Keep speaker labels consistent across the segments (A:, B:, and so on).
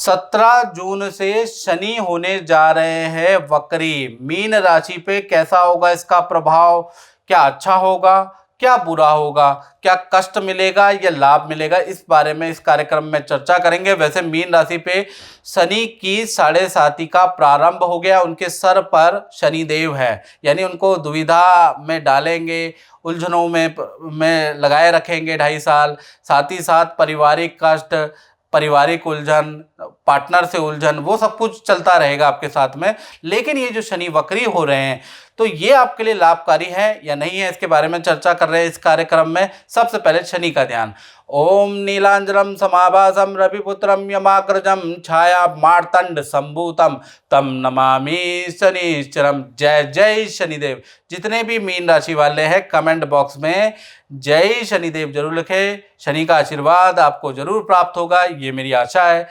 A: 17 जून से शनि होने जा रहे हैं वक्री। मीन राशि पे कैसा होगा इसका प्रभाव, क्या अच्छा होगा क्या बुरा होगा, क्या कष्ट मिलेगा या लाभ मिलेगा, इस बारे में इस कार्यक्रम में चर्चा करेंगे। वैसे मीन राशि पे शनि की 7.5 का प्रारंभ हो गया, उनके सर पर शनिदेव है, यानी उनको दुविधा में डालेंगे, उलझनों में लगाए रखेंगे 2.5 साल। साथ ही साथ पारिवारिक कष्ट, पारिवारिक उलझन, पार्टनर से उलझन, वो सब कुछ चलता रहेगा आपके साथ में। लेकिन ये जो शनि वक्री हो रहे हैं तो ये आपके लिए लाभकारी है या नहीं है, इसके बारे में चर्चा कर रहे हैं इस कार्यक्रम में। सबसे पहले शनि का ध्यान। ओम नीलांजनम समाभासम रविपुत्रम यमाग्रजम छाया मार्तंड संभूतम तम नमामि शनिश्चरम। जय जय शनिदेव। जितने भी मीन राशि वाले हैं कमेंट बॉक्स में जय शनिदेव जरूर लिखें। शनि का आशीर्वाद आपको जरूर प्राप्त होगा, ये मेरी आशा है।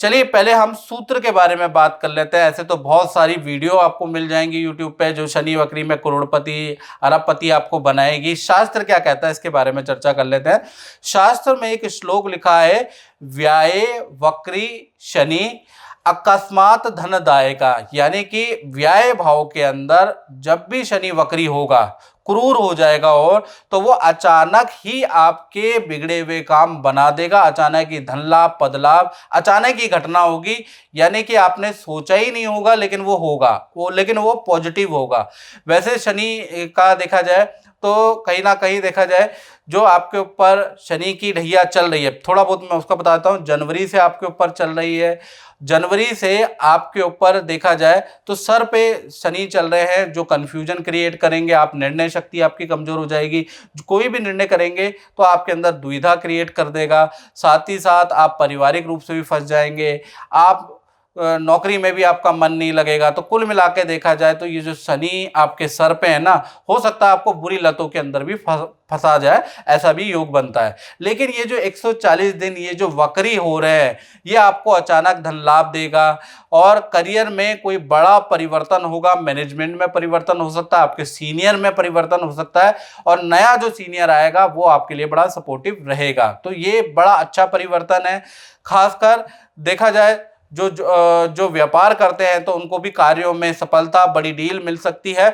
A: चलिए पहले हम सूत्र के बारे में बात कर लेते हैं। ऐसे तो बहुत सारी वीडियो आपको मिल जाएंगी यूट्यूब पे जो शनि वक्री में करोड़पति अरबपति आपको बनाएगी। शास्त्र क्या कहता है इसके बारे में चर्चा कर लेते हैं। शास्त्र में एक श्लोक लिखा है, व्याये वक्री शनि अकस्मात धनदायका, यानी कि व्याय भाव के अंदर जब भी शनि वक्री होगा, क्रूर हो जाएगा, और तो वो अचानक ही आपके बिगड़े हुए काम बना देगा। अचानक ही धन लाभ, पद लाभ, अचानक ही घटना होगी, यानी कि आपने सोचा ही नहीं होगा लेकिन वो होगा, लेकिन वो पॉजिटिव होगा। वैसे शनि का देखा जाए तो कहीं ना कहीं देखा जाए जो आपके ऊपर शनि की ढैया चल रही है, थोड़ा बहुत मैं उसका बताता हूँ। जनवरी से आपके ऊपर चल रही है, जनवरी से आपके ऊपर देखा जाए तो सर पे शनि चल रहे हैं जो कंफ्यूजन क्रिएट करेंगे। आप निर्णय शक्ति आपकी कमजोर हो जाएगी, कोई भी निर्णय करेंगे तो आपके अंदर दुविधा क्रिएट कर देगा। साथ ही साथ आप पारिवारिक रूप से भी फंस जाएंगे, आप नौकरी में भी आपका मन नहीं लगेगा। तो कुल मिला के देखा जाए तो ये जो शनि आपके सर पे है ना, हो सकता है आपको बुरी लतों के अंदर भी फंसा जाए, ऐसा भी योग बनता है। लेकिन ये जो 140 दिन ये जो वक्री हो रहे हैं ये आपको अचानक धन लाभ देगा, और करियर में कोई बड़ा परिवर्तन होगा। मैनेजमेंट में परिवर्तन हो सकता है, आपके सीनियर में परिवर्तन हो सकता है, और नया जो सीनियर आएगा वो आपके लिए बड़ा सपोर्टिव रहेगा। तो ये बड़ा अच्छा परिवर्तन है। खासकर देखा जाए जो व्यापार करते हैं तो उनको भी कार्यों में सफलता, बड़ी डील मिल सकती है।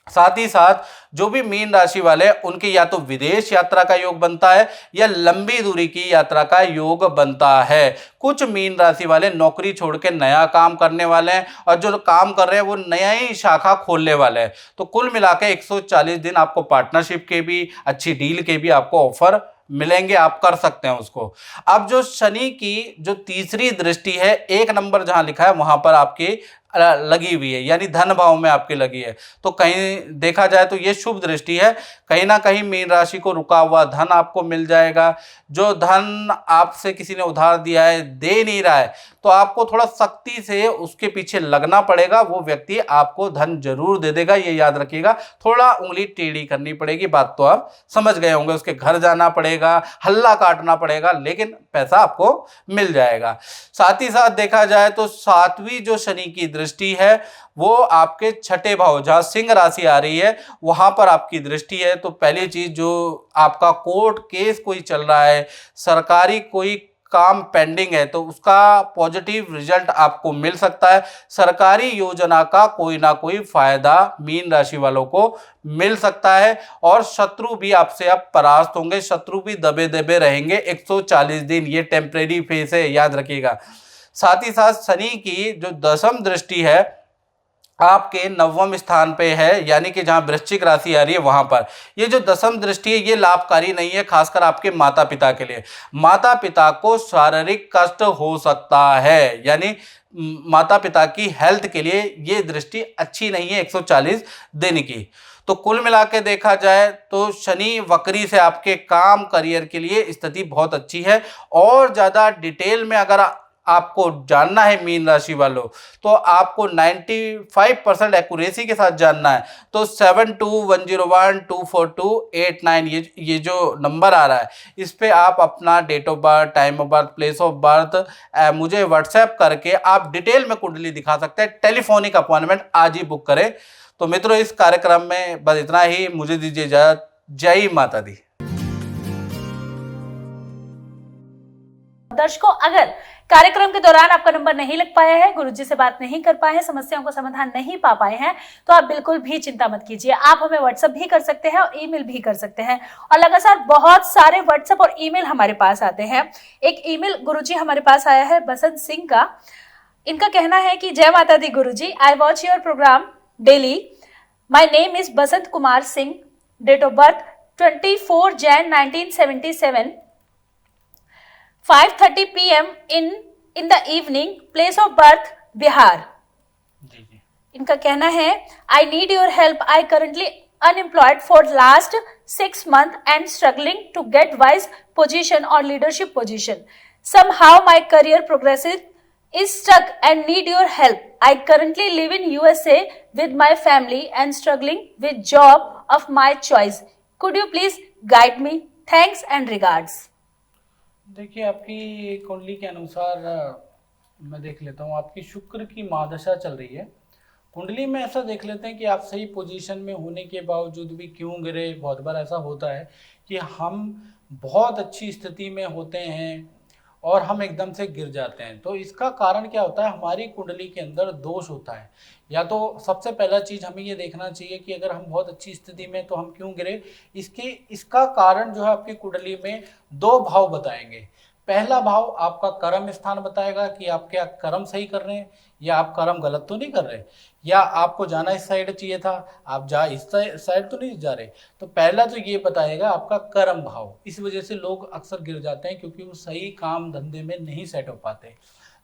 A: साथ ही साथ जो भी मीन राशि वाले हैं उनके या तो विदेश यात्रा का योग बनता है या लंबी दूरी की यात्रा का योग बनता है। कुछ मीन राशि वाले नौकरी छोड़ के नया काम करने वाले हैं, और जो काम कर रहे हैं वो नया ही शाखा खोलने वाले हैं। तो कुल मिला के 140 दिन आपको पार्टनरशिप के भी, अच्छी डील के भी आपको ऑफर मिलेंगे, आप कर सकते हैं उसको। अब जो शनि की जो तीसरी दृष्टि है, 1 नंबर जहां लिखा है वहां पर आपकी लगी हुई है, यानी धन भाव में आपकी लगी है। तो कहीं देखा जाए तो ये शुभ दृष्टि है। कहीं ना कहीं मीन राशि को रुका हुआ धन आपको मिल जाएगा। जो धन आपसे किसी ने उधार दिया है, दे नहीं रहा है, तो आपको थोड़ा सख्ती से उसके पीछे लगना पड़ेगा। वो व्यक्ति आपको धन जरूर दे देगा, ये याद रखिएगा। थोड़ा उंगली टेढ़ी करनी पड़ेगी, बात तो आप समझ गए होंगे। उसके घर जाना पड़ेगा, हल्ला काटना पड़ेगा, लेकिन पैसा आपको मिल जाएगा। साथ ही साथ देखा जाए तो 7वीं जो शनि की दृष्टि है वो आपके 6ठे भाव, जहां सिंह राशि आ रही है वहां पर आपकी दृष्टि है। तो पहली चीज, जो आपका कोर्ट केस कोई चल रहा है, सरकारी कोई काम पेंडिंग है, तो उसका पॉजिटिव रिजल्ट आपको मिल सकता है। सरकारी योजना का कोई ना कोई फायदा मीन राशि वालों को मिल सकता है, और शत्रु भी आपसे अब परास्त होंगे, शत्रु भी दबे दबे रहेंगे 140 दिन। ये टेम्परेरी फेज है, याद रखिएगा। साथ ही साथ शनि की जो 10वीं दृष्टि है आपके 9वें स्थान पे है, यानी कि जहां वृश्चिक राशि आ रही है वहां पर। ये जो 10वीं दृष्टि है ये लाभकारी नहीं है, खासकर आपके माता पिता के लिए। माता पिता को शारीरिक कष्ट हो सकता है, यानी माता पिता की हेल्थ के लिए ये दृष्टि अच्छी नहीं है 140 दिन की। तो कुल मिला के देखा जाए तो शनि वक्री से आपके काम, करियर के लिए स्थिति बहुत अच्छी है। और ज़्यादा डिटेल में अगर आपको जानना है मीन राशि वालों, तो आपको 95% एक्यूरेसी के साथ जानना है तो 7210124289 ये जो नंबर आ रहा है इस पे आप अपना date of birth, time of birth, place of birth मुझे व्हाट्सएप करके आप डिटेल में कुंडली दिखा सकते हैं। टेलीफोनिक अपॉइंटमेंट आज ही बुक करें। तो मित्रों, इस कार्यक्रम में बस इतना ही। मुझे दीजिए इजाजत। जय माता दी।
B: दर्शकों, अगर कार्यक्रम के दौरान आपका नंबर नहीं लग पाया है, गुरुजी से बात नहीं कर पाए हैं, समस्याओं का समाधान नहीं पा पाए हैं, तो आप बिल्कुल भी चिंता मत कीजिए। आप हमें व्हाट्सएप भी कर सकते हैं और ईमेल भी कर सकते हैं, और लगातार बहुत सारे व्हाट्सएप और ईमेल हमारे पास आते हैं। एक ईमेल गुरुजी हमारे पास आया है बसंत सिंह का। इनका कहना है कि जय माता दी गुरुजी, I watch your programme daily. My name is Basant Kumar Singh, date of birth 24 Jan 1977, 5:30 PM in the evening, place of birth Bihar। इनका कहना है I need your help, I currently unemployed for last 6 months and struggling to get wise position or leadership position. Somehow my career progresses is stuck and need your help. I currently live in USA with my family and struggling with job of my choice. Could you please guide me? Thanks and regards.
A: देखिए, आपकी कुंडली के अनुसार मैं देख लेता हूँ, आपकी शुक्र की महादशा चल रही है। कुंडली में ऐसा देख लेते हैं कि आप सही पोजीशन में होने के बावजूद भी क्यों गिरे। बहुत बार ऐसा होता है कि हम बहुत अच्छी स्थिति में होते हैं और हम एकदम से गिर जाते हैं। तो इसका कारण क्या होता है, हमारी कुंडली के अंदर दोष होता है। या तो सबसे पहला चीज़ हमें ये देखना चाहिए कि अगर हम बहुत अच्छी स्थिति में तो हम क्यों गिरे। इसका कारण जो है आपकी कुंडली में 2 भाव बताएंगे। पहला भाव आपका कर्म स्थान बताएगा कि आप क्या कर्म सही कर रहे हैं या आप कर्म गलत तो नहीं कर रहे, या आपको जाना इस साइड चाहिए था, आप इस साइड तो नहीं जा रहे। तो पहला तो ये बताएगा आपका कर्म भाव। इस वजह से लोग अक्सर गिर जाते हैं क्योंकि वो सही काम धंधे में नहीं सेट हो पाते।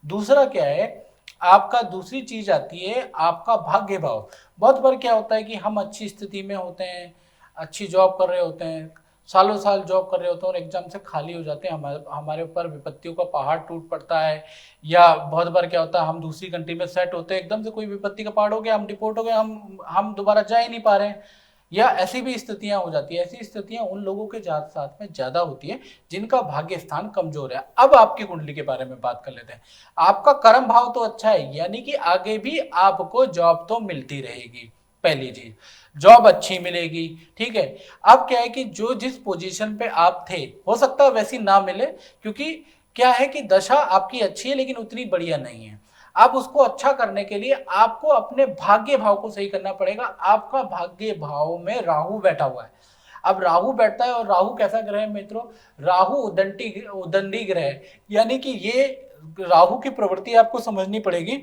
A: दूसरा क्या है, आपका दूसरी चीज आती है आपका भाग्य भाव। बहुत बार क्या होता है कि हम अच्छी स्थिति में होते हैं, अच्छी जॉब कर रहे होते हैं, सालों साल जॉब कर रहे होते हैं और एकदम से खाली हो जाते हैं, हमारे ऊपर विपत्तियों का पहाड़ टूट पड़ता है। या बहुत बार क्या होता है, हम दूसरी कंट्री में सेट होते हैं, एकदम से कोई विपत्ति का पहाड़ हो गया, हम डिपोर्ट हो गए, हम दोबारा जा ही नहीं पा रहे हैं, या ऐसी भी स्थितियां हो जाती है। ऐसी स्थितियां उन लोगों के साथ में ज्यादा होती है जिनका भाग्य स्थान कमजोर है। अब आपकी कुंडली के बारे में बात कर लेते हैं। आपका कर्म भाव तो अच्छा है, यानी कि आगे भी आपको जॉब तो मिलती रहेगी। पहली चीज, जॉब अच्छी मिलेगी, ठीक है। अब क्या है कि जो जिस पोजीशन पे आप थे, हो सकता है वैसी ना मिले, क्योंकि क्या है कि दशा आपकी अच्छी है लेकिन उतनी बढ़िया नहीं है। आप उसको अच्छा करने के लिए आपको अपने भाग्य भाव को सही करना पड़ेगा। आपका भाग्य भाव में राहु बैठा हुआ है। अब राहु बैठता है, और राहु कैसा ग्रह है मित्रों, राहु उदंडी ग्रह है। यानी कि ये राहु की प्रवृत्ति आपको समझनी पड़ेगी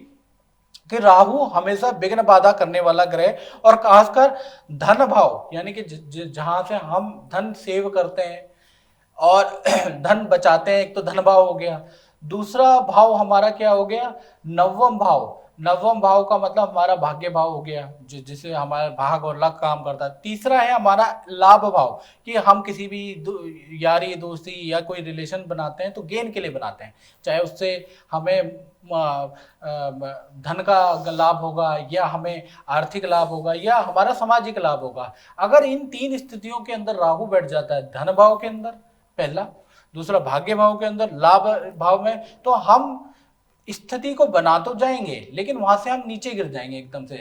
A: कि राहु हमेशा विघ्न बाधा करने वाला ग्रह, और खासकर धन भाव, यानी कि जहां से हम धन सेव करते हैं और धन बचाते हैं। एक तो धन भाव हो गया, दूसरा भाव हमारा क्या हो गया, नवम भाव। नवम भाव का मतलब हमारा भाग्य भाव हो गया, जिसे हमारा भाग और लक काम करता है। तीसरा है हमारा लाभ भाव, कि हम किसी भी यारी दोस्ती या कोई रिलेशन बनाते हैं तो गेन के लिए बनाते हैं, चाहे उससे हमें धन का लाभ होगा, या हमें आर्थिक लाभ होगा, या हमारा सामाजिक लाभ होगा। अगर इन 3 स्थितियों के अंदर राहु बैठ जाता है, धन भाव के अंदर पहला, दूसरा भाग्य भाव के अंदर, लाभ भाव में, तो हम स्थिति को बना तो जाएंगे लेकिन वहां से हम नीचे गिर जाएंगे एकदम से।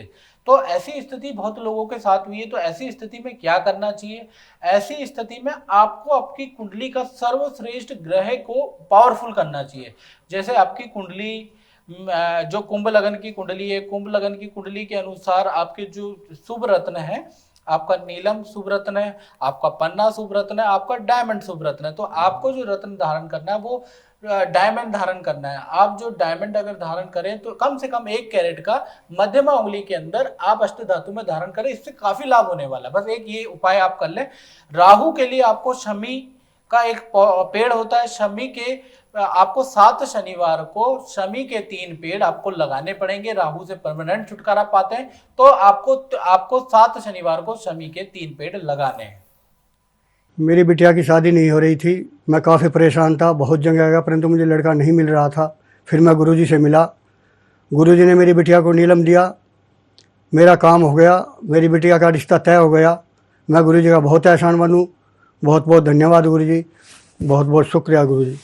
A: तो ऐसी स्थिति बहुत लोगों के साथ हुई है। तो ऐसी स्थिति में क्या करना चाहिए, ऐसी स्थिति में आपको आपकी कुंडली का सर्वश्रेष्ठ ग्रह को पावरफुल करना चाहिए। जैसे आपकी कुंडली जो कुंभ लगन की कुंडली है, कुंभ लगन की कुंडली के अनुसार आपके जो शुभ रत्न है, आपका नीलम शुभ रत्न है, आपका पन्ना शुभ रत्न है, आपका डायमंड शुभ रत्न है। तो आपको जो रत्न धारण करना है वो डायमंड धारण करना है। आप जो डायमंड अगर धारण करें तो कम से कम 1 कैरेट का मध्यमा उंगली के अंदर आप अष्ट धातु में धारण करें, इससे काफी लाभ होने वाला है। बस एक ये उपाय आप कर लें। राहु के लिए आपको शमी का एक पेड़ होता है, शमी के आपको 7 शनिवार को शमी के 3 पेड़ आपको लगाने पड़ेंगे। राहु से परमानेंट छुटकारा पाते हैं तो आपको 7 शनिवार को शमी के 3 पेड़ लगाने हैं।
C: मेरी बिटिया की शादी नहीं हो रही थी, मैं काफ़ी परेशान था, बहुत जगह गया परंतु मुझे लड़का नहीं मिल रहा था। फिर मैं गुरुजी से मिला, गुरुजी ने मेरी बिटिया को नीलम दिया, मेरा काम हो गया, मेरी बिटिया का रिश्ता तय हो गया। मैं गुरुजी का बहुत एहसान मानूं। बहुत बहुत धन्यवाद गुरुजी, बहुत बहुत शुक्रिया गुरुजी।